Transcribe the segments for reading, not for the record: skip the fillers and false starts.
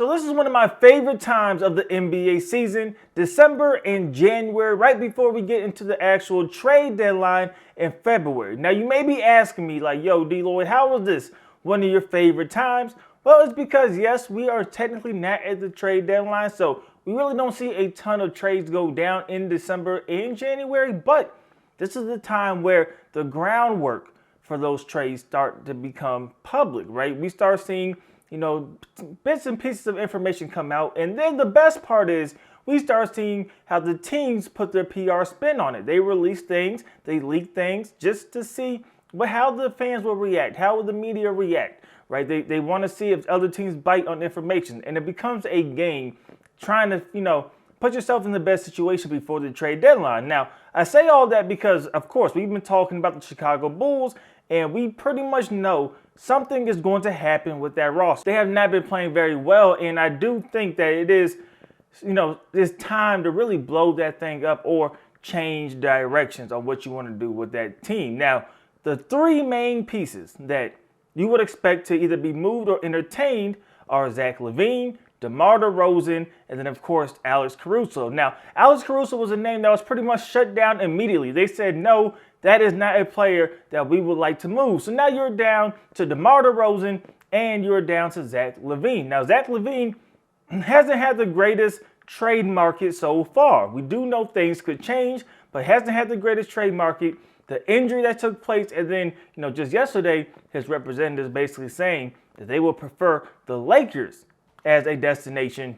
So this is one of my favorite times of the NBA season, December and January, right before we get into the actual trade deadline in February. Now you may be asking me like, yo, DLloyd, how was this one of your favorite times? Well, it's because yes, we are technically not at the trade deadline, so we really don't see a ton of trades go down in December and January, but this is the time where the groundwork for those trades start to become public, right? We start seeing bits and pieces of information come out. And then the best part is we start seeing how the teams put their PR spin on it. They release things, they leak things just to see how the fans will react, how will the media react, right? They want to see if other teams bite on information. And it becomes a game trying to, put yourself in the best situation before the trade deadline. Now, I say all that because, of course, we've been talking about the Chicago Bulls, and we pretty much know something is going to happen with that roster. They have not been playing very well, and I do think that it is, it's time to really blow that thing up or change directions on what you want to do with that team. Now, the three main pieces that you would expect to either be moved or entertained are Zach LaVine, DeMar DeRozan, and then, of course, Alex Caruso. Now, Alex Caruso was a name that was pretty much shut down immediately. They said, no, that is not a player that we would like to move. So now you're down to DeMar DeRozan and you're down to Zach LaVine. Now, Zach LaVine hasn't had the greatest trade market so far. We do know things could change, but hasn't had the greatest trade market. The injury that took place, and then, just yesterday, his representatives basically saying that they will prefer the Lakers as a destination.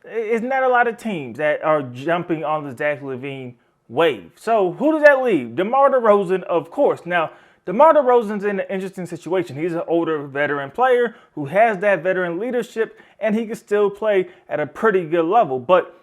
It's not a lot of teams that are jumping on the Zach LaVine wave. So who does that leave? DeMar DeRozan, of course. Now, DeMar DeRozan's in an interesting situation. He's an older veteran player who has that veteran leadership, and he can still play at a pretty good level. But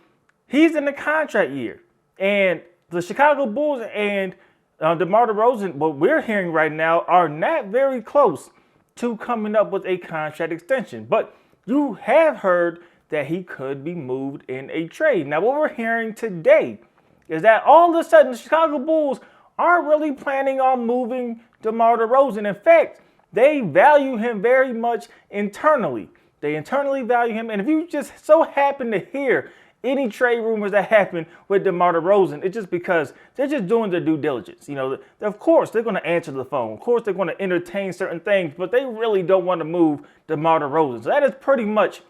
he's in the contract year. And the Chicago Bulls and DeMar DeRozan, what we're hearing right now, are not very close to coming up with a contract extension. But you have heard that he could be moved in a trade. Now, what we're hearing today is that all of a sudden the Chicago Bulls aren't really planning on moving DeMar DeRozan. In fact, they value him very much internally. They internally value him. And if you just so happen to hear any trade rumors that happen with DeMar DeRozan, it's just because they're just doing their due diligence. Of course, they're going to answer the phone. Of course, they're going to entertain certain things, but they really don't want to move DeMar DeRozan. So that is pretty much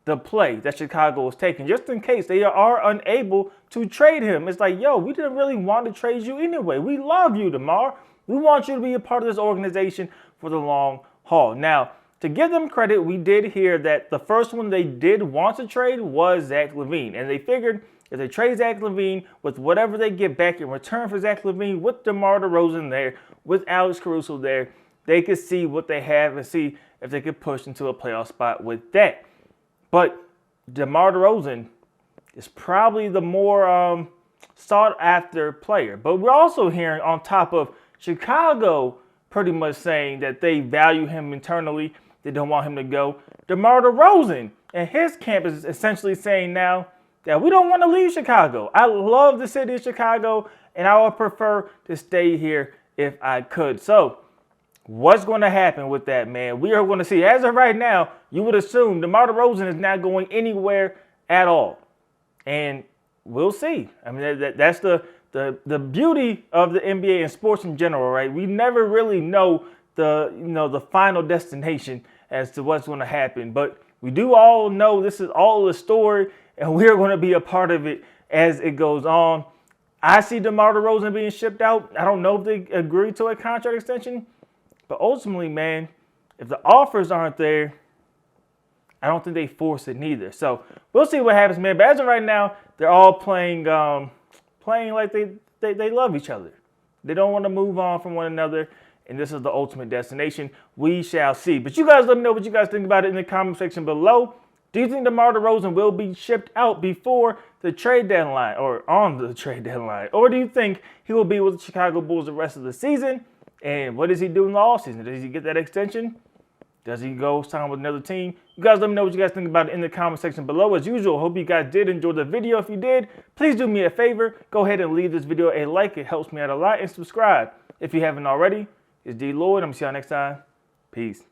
the play that Chicago is taking, just in case they are unable to trade him. It's like, yo, we didn't really want to trade you anyway. We love you, DeMar. We want you to be a part of this organization for the long haul. Now, to give them credit, we did hear that the first one they did want to trade was Zach LaVine. And they figured if they trade Zach LaVine with whatever they get back in return for Zach LaVine, with DeMar DeRozan there, with Alex Caruso there, they could see what they have and see if they could push into a playoff spot with that. But DeMar DeRozan is probably the more sought-after player. But we're also hearing, on top of Chicago pretty much saying that they value him internally, they don't want him to go, DeMar DeRozan and his camp is essentially saying now that we don't want to leave Chicago. I love the city of Chicago, and I would prefer to stay here if I could. So what's going to happen with that, man? We are going to see. As of right now, you would assume DeMar DeRozan is not going anywhere at all. And we'll see. I mean, that's the beauty of the NBA and sports in general, right? We never really know the final destination as to what's going to happen. But we do all know this is all the story, and we're going to be a part of it as it goes on. I see DeMar DeRozan being shipped out. I don't know if they agree to a contract extension. But ultimately, man, if the offers aren't there, I don't think they force it neither. So we'll see what happens, man. But as of right now, they're all playing like they love each other. They don't want to move on from one another, and this is the ultimate destination. We shall see. But you guys let me know what you guys think about it in the comment section below. Do you think DeMar DeRozan will be shipped out before the trade deadline or on the trade deadline? Or do you think he will be with the Chicago Bulls the rest of the season? And what does he do in the offseason? Does he get that extension? Does he go sign with another team? You guys let me know what you guys think about it in the comment section below. As usual, hope you guys did enjoy the video. If you did, please do me a favor. Go ahead and leave this video a like. It helps me out a lot. And subscribe if you haven't already. It's DLloyd. I'm going to see y'all next time. Peace.